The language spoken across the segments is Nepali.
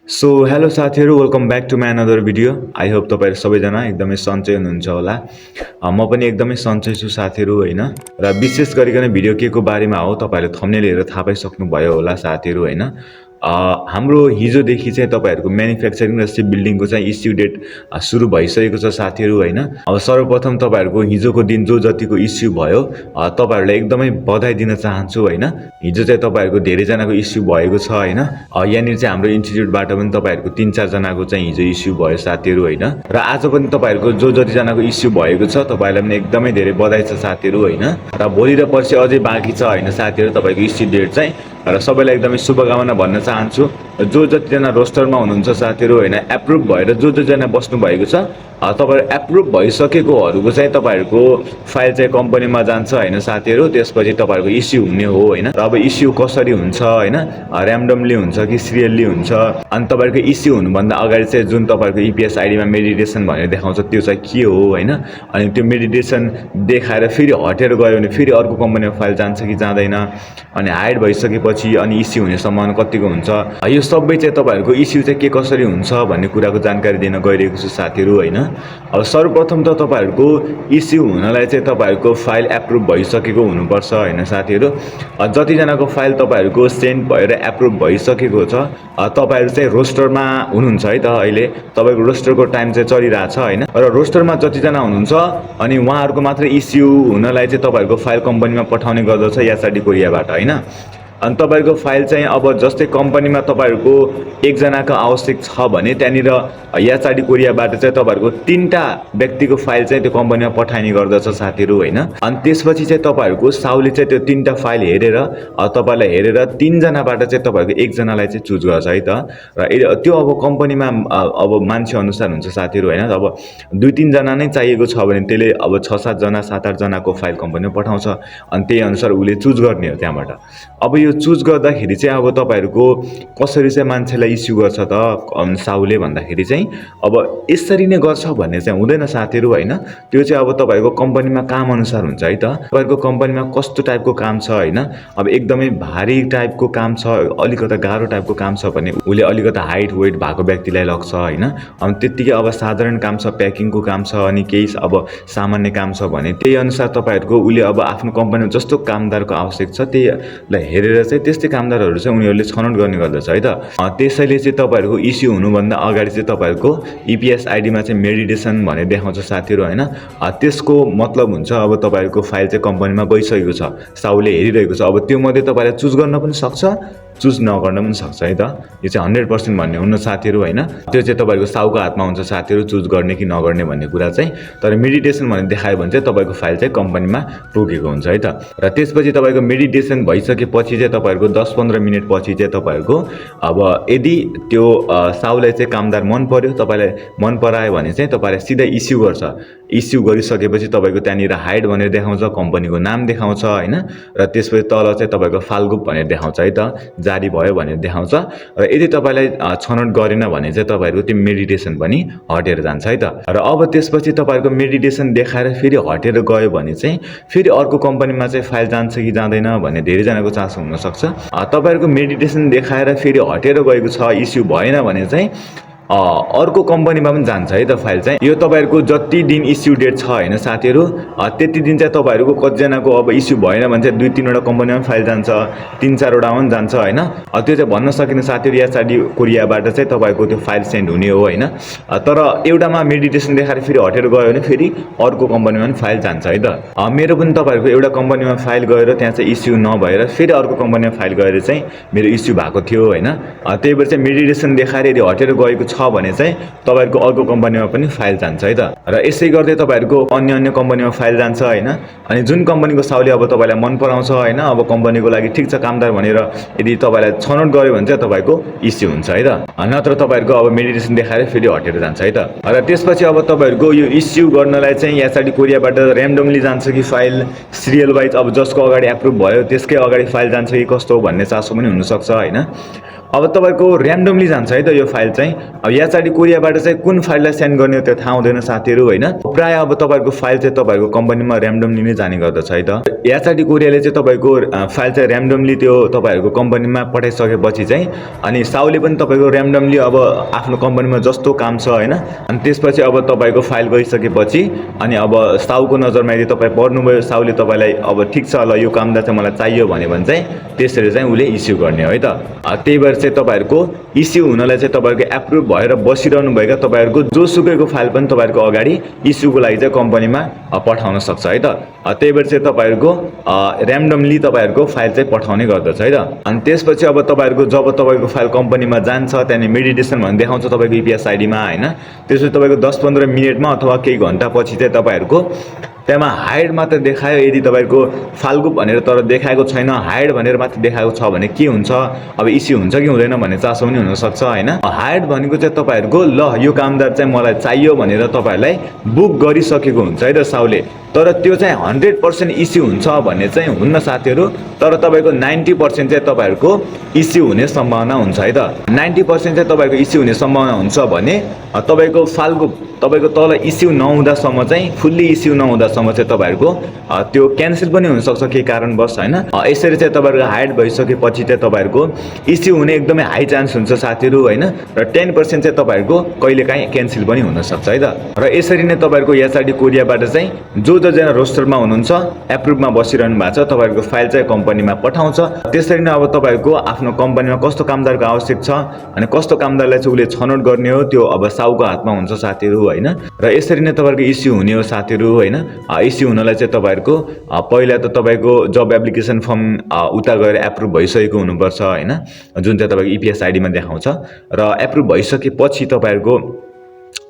सो हेलो साथीहरू welcome back to my another video. I hope तपाईँहरू सबैजना एकदमै सन्चै हुनुहुन्छ होला। म पनि एकदमै सन्चै छु साथीहरू होइन। र विशेष गरिकन भिडियो के को बारेमा हो तपाईँहरूले थम्बनेल हेरेर थाहा पाइसक्नुभयो होला साथीहरू होइन। हाम्रो हिजोदेखि चाहिँ तपाईँहरूको म्यानुफ्याक्चरिङ र सिप बिल्डिङको चाहिँ इस्यु डेट सुरु भइसकेको छ साथीहरू होइन। अब सर्वप्रथम तपाईँहरूको हिजोको दिन जो जतिको इस्यु भयो तपाईँहरूलाई एकदमै बधाई दिन चाहन्छु होइन। हिजो चाहिँ तपाईँहरूको धेरैजनाको इस्यु भएको छ होइन। यहाँनिर चाहिँ हाम्रो इन्स्टिट्युटबाट पनि तपाईँहरूको 3-4 जनाको चाहिँ हिजो इस्यु भयो साथीहरू होइन। र आज पनि तपाईँहरूको जो जतिजनाको इस्यु भएको छ तपाईँहरूलाई पनि एकदमै धेरै बधाई छ साथीहरू होइन। र भोलि र पर्सि अझै बाँकी छ होइन साथीहरू तपाईँको इस्यु डेट चाहिँ। र सबैलाई एकदमै शुभकामना भन्न चाहन्छु। जो जतिजना रोस्टरमा हुनुहुन्छ साथीहरू होइन, एप्रुभ भएर जो जतिजना बस्नु भएको छ तपाईँहरू एप्रुभ भइसकेकोहरूको चाहिँ तपाईँहरूको फाइल चाहिँ कम्पनीमा जान्छ होइन साथीहरू। त्यसपछि तपाईँहरूको इस्यु हुने हो होइन। र अब इस्यु कसरी हुन्छ होइन, ऱ्यान्डमली हुन्छ कि सिरियल्ली हुन्छ। अनि तपाईँहरूको इस्यु हुनुभन्दा अगाडि चाहिँ जुन तपाईँहरूको इपिएस आइडीमा मेडिटेसन भनेर देखाउँछ त्यो चाहिँ के हो होइन। अनि त्यो मेडिटेसन देखाएर फेरि हटेर गयो भने फेरि अर्को कम्पनीमा फाइल जान्छ कि जाँदैन, अनि हाइड भइसकेपछि अनि इस्यु हुने सम्भावना कतिको हुन्छ, यो सबै चाहिँ तपाईँहरूको इस्यु चाहिँ के कसरी हुन्छ भन्ने कुराको जानकारी दिन गइरहेको छु साथीहरू होइन। अब सर्वप्रथम त तपाईँहरूको इस्यु हुनलाई चाहिँ तपाईँहरूको फाइल एप्रुभ भइसकेको हुनुपर्छ होइन साथीहरू। जतिजनाको फाइल तपाईँहरूको सेन्ड भएर एप्रुभ भइसकेको छ तपाईँहरू चाहिँ रोस्टरमा हुनुहुन्छ है त। अहिले तपाईँको रोस्टरको टाइम चाहिँ चलिरहेछ होइन। र रोस्टरमा जतिजना हुनुहुन्छ अनि उहाँहरूको मात्र इस्यु हुनलाई चाहिँ तपाईँहरूको फाइल कम्पनीमा पठाउने गर्दछ यासाडी कोरियाबाट होइन। अनि तपाईँहरूको फाइल चाहिँ अब जस्तै कम्पनीमा तपाईँहरूको एकजनाको आवश्यक छ भने त्यहाँनिर याचाडी कोरियाबाट चाहिँ तपाईँहरूको 3टा व्यक्तिको फाइल चाहिँ त्यो कम्पनीमा पठाइने गर्दछ साथीहरू होइन। अनि त्यसपछि चाहिँ तपाईँहरूको साउले चाहिँ त्यो 3टा फाइल हेरेर तपाईँलाई हेरेर 3 जनाबाट चाहिँ तपाईँहरूको एकजनालाई चाहिँ चुज गर्छ है त। र त्यो अब कम्पनीमा अब मान्छे अनुसार हुन्छ साथीहरू होइन। अब 2-3 जना नै चाहिएको छ भने त्यसले अब 6-7 जना 7-8 जनाको फाइल कम्पनीमा पठाउँछ। अनि त्यही अनुसार उसले चुज गर्ने हो त्यहाँबाट। अब यो चुज गर्दाखेरि चाहिँ अब तपाईँहरूको कसरी चाहिँ मान्छेलाई इस्यु गर्छ त साउले भन्दाखेरि चाहिँ अब यसरी नै गर्छ भन्ने चाहिँ हुँदैन साथीहरू होइन। त्यो चाहिँ अब तपाईँहरूको कम्पनीमा काम अनुसार हुन्छ है त। तपाईँहरूको कम्पनीमा कस्तो टाइपको काम छ होइन। अब एकदमै भारी टाइपको काम छ, अलिकता गाह्रो टाइपको काम छ भने उसले अलिकता हाइट वेट भएको व्यक्तिलाई लग्छ होइन। अनि त्यत्तिकै अब साधारण काम छ, प्याकिङको काम छ, अनि केही अब सामान्य काम छ भने त्यही अनुसार तपाईँहरूको उसले अब आफ्नो कम्पनीमा जस्तो कामदारको आवश्यक छ त्यहीलाई हेरेर चाहिँ त्यस्तै कामदारहरू चाहिँ उनीहरूले छनौट गर्ने गर्दछ है त। त्यसैले चाहिँ तपाईँहरूको इस्यु हुनुभन्दा अगाडि चाहिँ तपाईँहरूको इपिएस आइडीमा चाहिँ मेडिटेसन भनेर देखाउँछ साथीहरू होइन। त्यसको मतलब हुन्छ अब तपाईँहरूको फाइल चाहिँ कम्पनीमा गइसकेको छ, साउले हेरिरहेको छ। अब त्यो मध्ये तपाईँले चुज गर्न पनि सक्छ, चुज नगर्न पनि सक्छ है त। यो चाहिँ 100% भन्ने हुन्न साथीहरू होइन। त्यो चाहिँ तपाईँको साउको हातमा हुन्छ साथीहरू चुज गर्ने कि नगर्ने भन्ने कुरा चाहिँ। तर मेडिटेसन भनेर देखायो भने चाहिँ तपाईँको फाइल चाहिँ कम्पनीमा पुगेको हुन्छ है त। र त्यसपछि तपाईँको मेडिटेसन भइसकेपछि चाहिँ तपाईँहरूको 10-15 मिनट पछि चाहिँ तपाईँहरूको अब यदि त्यो साउलाई चाहिँ कामदार मन पर्यो, तपाईँलाई मन परायो भने चाहिँ तपाईँले सिधै इस्यु गर्छ। इस्यु गरिसकेपछि तपाईँको त्यहाँनिर हाइड भनेर देखाउँछ, कम्पनीको नाम देखाउँछ होइन। र त्यसपछि तल चाहिँ तपाईँको फाल्गुप भनेर देखाउँछ है त, जारी भयो भनेर देखाउँछ। र यदि तपाईँलाई छनौट गरेन भने चाहिँ तपाईँहरूको त्यो मेडिटेसन पनि हटेर जान्छ है त। र अब त्यसपछि तपाईँहरूको मेडिटेसन देखाएर फेरि हटेर गयो भने चाहिँ फेरि अर्को कम्पनीमा चाहिँ फाइल जान्छ कि जाँदैन भन्ने धेरैजनाको चासो हुनसक्छ। तपाईँहरूको मेडिटेसन देखाएर फेरि हटेर गएको छ, इस्यु भएन भने चाहिँ अर्को कम्पनीमा पनि जान्छ है त फाइल चाहिँ। यो तपाईँहरूको जति दिन इस्यु डेट छ होइन साथीहरू, त्यति दिन चाहिँ तपाईँहरूको कतिजनाको अब इस्यु भएन भने चाहिँ 2-3वटा कम्पनीमा फाइल जान्छ, 3-4वटामा पनि जान्छ होइन। त्यो चाहिँ भन्न सकिने साथीहरू याचाडी कोरियाबाट चाहिँ तपाईँको त्यो फाइल सेन्ड हुने हो होइन। तर एउटामा मेडिटेसन देखाएर फेरि हटेर गयो भने फेरि अर्को कम्पनीमा पनि फाइल जान्छ है त। मेरो पनि तपाईँहरूको एउटा कम्पनीमा फाइल गएर त्यहाँ चाहिँ इस्यु नभएर फेरि अर्को कम्पनीमा फाइल गएर चाहिँ मेरो इस्यु भएको थियो होइन। त्यही भएर चाहिँ मेडिटेसन देखाएर यदि हटेर गएको छ भने चाहिँ तपाईँहरूको अर्को कम्पनीमा पनि फाइल जान्छ है त। र यसै गर्दै तपाईँहरूको अन्य कम्पनीमा फाइल जान्छ होइन। अनि जुन कम्पनीको साउले अब तपाईँलाई मन पराउँछ होइन, अब कम्पनीको लागि ठिक छ कामदार भनेर यदि तपाईँलाई छनौट गर्यो भने चाहिँ तपाईँको इस्यु हुन्छ है त। नत्र तपाईँहरूको अब मेडिटेसन देखाएर फेरि हटेर जान्छ है त। र त्यसपछि अब तपाईँहरूको यो इस्यु गर्नलाई चाहिँ याचाडी कोरियाबाट ऱ्यान्डमली जान्छ कि फाइल सिरियल वाइज, अब जसको अगाडि एप्रुभ भयो त्यसकै अगाडि फाइल जान्छ कि कस्तो भन्ने चासो पनि हुनसक्छ होइन। अब तपाईको र्यान्डमली जान्छ है त यो फाइल चाहिँ। अब याचाडी कोरियाबाट चाहिँ कुन फाइललाई सेन्ड गर्ने हो त्यो थाहा हुँदैन साथीहरु हैन। प्राय अब तपाईको फाइल चाहिँ तपाईको कम्पनीमा र्यान्डमली नै जाने गर्दछ है त। याचाडी कोरियाले चाहिँ तपाईको फाइल चाहिँ र्यान्डमली त्यो तपाईहरुको कम्पनीमा पठाइसकेपछि चाहिँ अनि साउले पनि तपाईको र्यान्डमली अब आफ्नो कम्पनीमा जस्तो काम छ हैन, अनि त्यसपछि अब तपाईको फाइल गइसकेपछि अनि अब साउको नजरमा यदि तपाई पर्नुभयो, साउले तपाईलाई अब ठीक छ ल यो कामदा चाहिँ मलाई चाहियो भने चाहिँ त्यसरी चाहिँ उले इस्यु गर्ने हो है त। त्यही भएर चाहिँ तपाईहरुको इस्यु हुनलाई चाहिँ तपाईहरुको एप्रुभ भएर बसिरहनु भएका तपाईहरुको जोसुकैको फाइल पनि तपाईहरुको अगाडि इस्युको लागि चाहिँ कम्पनीमा पठाउन सक्छ है त। त्यही भएर चाहिँ तपाईहरुको र्यान्डमली तपाईहरुको फाइल चाहिँ पठाउने गर्दछ है त। अनि त्यसपछि अब तपाईहरुको जब तपाईको फाइल कम्पनीमा जान्छ त्यहाँ मेडिटेसन भन्ने देखाउँछ तपाईको ईपीएस आईडीमा हैन, त्यसपछि तपाईको 10-15 मिनेटमा अथवा केही घण्टा पछि चाहिँ तपाईहरुको त्यहाँ हाइड मात्र देखायो। यदि तपाईको फाल्गु भनेर तर देखाएको छैन, हाइड भनेर मात्र देखाएको छ भने के हुन्छ, अब इस्यु हुन्छ कि हुँदैन भन्ने चासो पनि हुन सक्छ हैन। हाइड भनेको चाहिँ तपाईहरुको ल यो कामदार चाहिँ मलाई चाहियो भनेर तपाईहरुलाई बुक गरिसकेको हुन्छ है त साउले, तर त्यो चाहिँ 100% इस्यु हुन्छ भन्ने चाहिँ हुन्न साथीहरु। तर तपाईको 90% चाहिँ तपाईहरुको इस्यु हुने सम्भावना हुन्छ है त। 90% चाहिँ तपाईको इस्यु हुने सम्भावना हुन्छ भने तपाईको फाल्गु तपाईको तल इस्यु नहुँदासम्म चाहिँ फुल्ली इस्यु नहुँदासम्म चाहिँ तपाईहरुको त्यो क्यान्सल पनि हुन सक्छ केही कारणवश हैन। यसरी चाहिँ तपाईहरुको हाइड भइसकेपछि चाहिँ तपाईहरुको इस्यु हुने एकदमै हाई चान्स हुन्छ साथीहरु हैन, र 10% चाहिँ तपाईहरुको कहिलेकाहीँ क्यान्सल पनि हुन सक्छ है त। र यसरी नै तपाईहरुको याचाडी कोरियाबाट चाहिँ जो जना रोस्टरमा हुनुहुन्छ एप्रुभमा बसिरहनु भएको छ तपाईहरुको फाइल चाहिँ कम्पनीमा पठाउँछ। त्यसरी नै अब तपाईहरुको आफ्नो कम्पनीमा कस्तो कामदारको आवश्यक छ अनि कस्तो कामदारलाई चाहिँ उले छनौट गर्ने हो त्यो अब साउको हातमा हुन्छ साथीहरु हैन। र यसरी नै तपाईहरुको इस्यु हुने हो साथीहरु हैन। इस्यु हुनलाई चाहिँ तपाईहरुको पहिला त तपाईको जब एप्लिकेसन फर्म उता गएर एप्रुभ भइसकेको हुनुपर्छ हैन, जुन चाहिँ तपाईको ईपीएस आईडीमा देखाउँछ। र एप्रुभ भइसकेपछि तपाईहरुको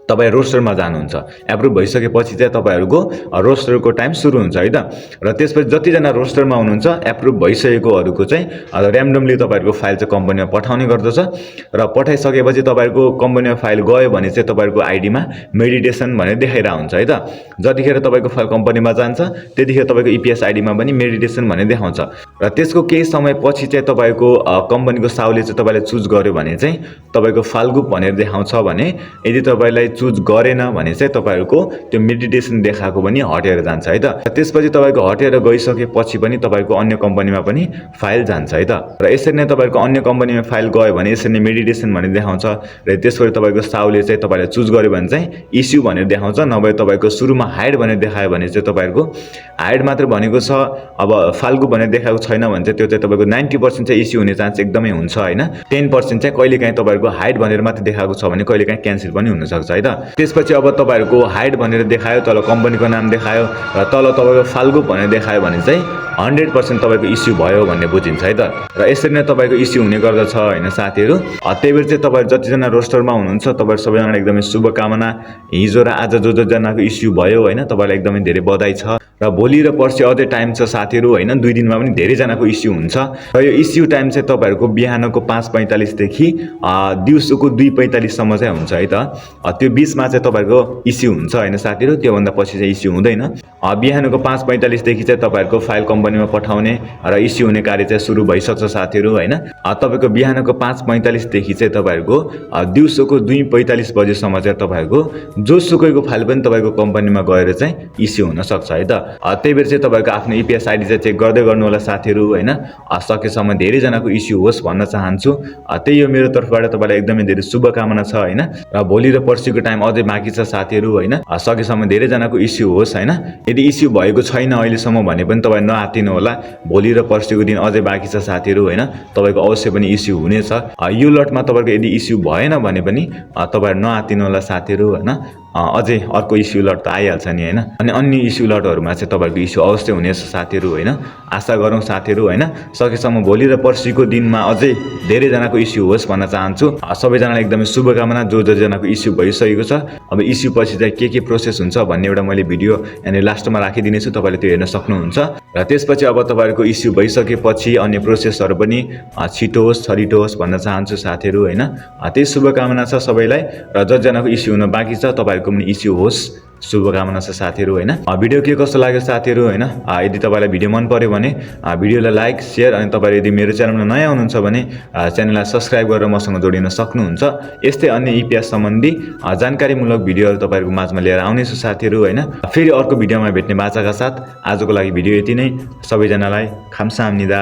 तपाई रोस्टरमा जानुहुन्छ। एप्रुभ भइसकेपछि चाहिँ तपाईहरुको रोस्टरको टाइम सुरु हुन्छ है त। र त्यसपछि जति जना रोस्टरमा हुनुहुन्छ एप्रुभ भइसकेकोहरुको चाहिँ र्यान्डमली तपाईहरुको फाइल चाहिँ कम्पनीमा पठाउने गर्दछ। र पठाइसकेपछि तपाईहरुको कम्पनीमा फाइल गयो भने चाहिँ तपाईहरुको आईडीमा मेडिटेसन भनेर देखाइरा हुन्छ है त। जतिखेर तपाईको फाइल कम्पनीमा जान्छ त्यतिखेर तपाईको ईपीएस आईडीमा पनि मेडिटेसन भनेर देखाउँछ। र त्यसको केही समय पछि चाहिँ तपाईको कम्पनीको साउले चाहिँ तपाईलाई चुज गर्यो भने चाहिँ तपाईको फाल्गु भनेर देखाउँछ भने यदि तपाईलाई चुज गरेन भने चाहिँ तपाईहरुको त्यो मेडिटेसन देखाएको पनि हटेर जान्छ है त। त्यसपछि तपाईको हटेर गइसकेपछि पनि तपाईको अन्य कम्पनीमा पनि फाइल जान्छ है त। र यसरी नै तपाईको अन्य कम्पनीमा फाइल गयो भने यसरी नै मेडिटेसन भनेर देखाउँछ। र त्यसपछि तपाईको साउले चाहिँ तपाईलाई चुज गर्यो भने चाहिँ इस्यु भनेर देखाउँछ, नभए तपाईको सुरुमा हाइड भनेर देखायो भने चाहिँ तपाईहरुको हाइड मात्र भनेको छ, अब फाल्गु भनेर देखाएको छैन भने चाहिँ त्यो चाहिँ तपाईको 90% चाहिँ इस्यु हुने चान्स एकदमै हुन्छ हैन। 10% चाहिँ कहिलेकाहीँ तपाईको हाइड भनेर मात्र देखाएको छ भने कहिलेकाहीँ क्यान्सल पनि हुन सक्छ है त। त्यसपछि अब तपाईहरुको हाइड भनेर देखायो, तल कम्पनीको नाम देखायो र तल तपाईको फाल्गु भनेर देखायो भने चाहिँ 100% तपाईको इस्यु भयो भन्ने बुझिन्छ है त। र यसरी नै तपाईको इस्यु हुने गर्दछ हैन साथीहरु। त्यही भएर चाहिँ तपाईहरु जति जना रोस्टरमा हुनुहुन्छ तपाईहरु सबैजनालाई एकदमै शुभकामना। हिजो र आज जो जनाको इस्यु भयो हैन तपाईलाई एकदमै धेरै बधाई छ। र भोलि र पर्सि अझै टाइम छ साथीहरु हैन, 2 दिनमा पनि धेरै जनाको इस्यु हुन्छ। र यो इस्यु टाइम चाहिँ तपाईहरुको बिहानको 5:45 देखि दिउँसोको 2:45 सम्म चाहिँ हुन्छ है त। त्यो बीचमा चाहिँ तपाईहरुको इस्यु हुन्छ हैन साथीहरु, त्यो भन्दा पछि चाहिँ इस्यु हुँदैन। बिहानको 5:45 देखि चाहिँ तपाईहरुको फाइल कम्पनीमा पठाउने र इस्यु हुने कार्य चाहिँ सुरु भइसक्छ साथीहरु हैन। तपाईको बिहानको 5:45 देखि चाहिँ तपाईहरुको दिउँसोको 2:45 बजेसम्म चाहिँ तपाईहरुको जोसुकैको फाइल पनि तपाईको कम्पनीमा गएर चाहिँ इस्यु हुन सक्छ है त। त्यही भएर चाहिँ तपाईको आफ्नो ईपीएस आईडी चाहिँ चेक गर्दै गर्नु होला साथीहरु हैन। सकेसम्म धेरै जनाको इस्यु होस् भन्न चाहन्छु। त्यही हो मेरो तर्फबाट तपाईलाई एकदमै धेरै शुभकामना छ हैन। र भोलि र पर्सिको टाइम अझै बाँकी छ साथीहरु हैन। सकेसम्म धेरै जनाको इस्यु होस् हैन। यदि इस्यु भएको छैन अहिलेसम्म भने पनि तपाई नआत्तिनु होला, भोलि र पर्सिको दिन अझै बाँकी छ साथीहरु हैन। तपाईको अवश्य पनि इस्यु हुनेछ। यो लटमा तपाईको यदि इस्यु भएन भने पनि तपाईहरु नआत्तिनु होला साथीहरु हैन। अझै अर्को इस्यु लट त आइहाल्छ नि हैन। अनि अन्य इस्यु लटहरुमा चाहिँ तपाईको इस्यु अवश्य हुनेछ साथीहरु हैन। आशा गरौँ साथीहरु हैन सकेसम्म भोलि र पर्सिको दिनमा अझै धेरै जनाको इस्यु होस् भन्न चाहन्छु। सबैजनालाई एकदमै शुभकामना जो जनाको इस्यु भइसकेको छ। अब इस्यु पछि चाहिँ के प्रोसेस हुन्छ भन्ने एउटा मैले भिडियो अनि लास्टमा राखिदिनेछु, तपाईले त्यो हेर्न सक्नुहुन्छ। र त्यसपछि अब तपाईहरुको इस्यु भइसकेपछि अन्य प्रोसेसहरु पनि छिटो होस् छरिटो होस् भन्न चाहन्छु साथीहरु हैन। त्यही शुभकामना छ सबैलाई। र जजनाको इस्यु हुन बाँकी छ तपाईहरुको तपाईँहरूको पनि इस्यु होस्। शुभकामना छ साथीहरू हैन। भिडियो के कस्तो लाग्यो साथीहरू हैन, यदि तपाईलाई भिडियो मन पर्यो भने भिडियोलाई लाइक शेयर अनि तपाईहरु यदि मेरो च्यानलमा नयाँ हुनुहुन्छ भने च्यानललाई सब्स्क्राइब गरेर मसँग जोडिन सक्नुहुन्छ। यस्तै अन्य इतिहास सम्बन्धी जानकारीमूलक भिडियोहरु तपाईहरुको माझमा लिएर आउनेछु साथीहरू हैन। फेरि अर्को भिडियोमा भेट्ने बाचाका साथ आजको लागि भिडियो यति नै। सबैजनालाई खाम्साहामनिदा।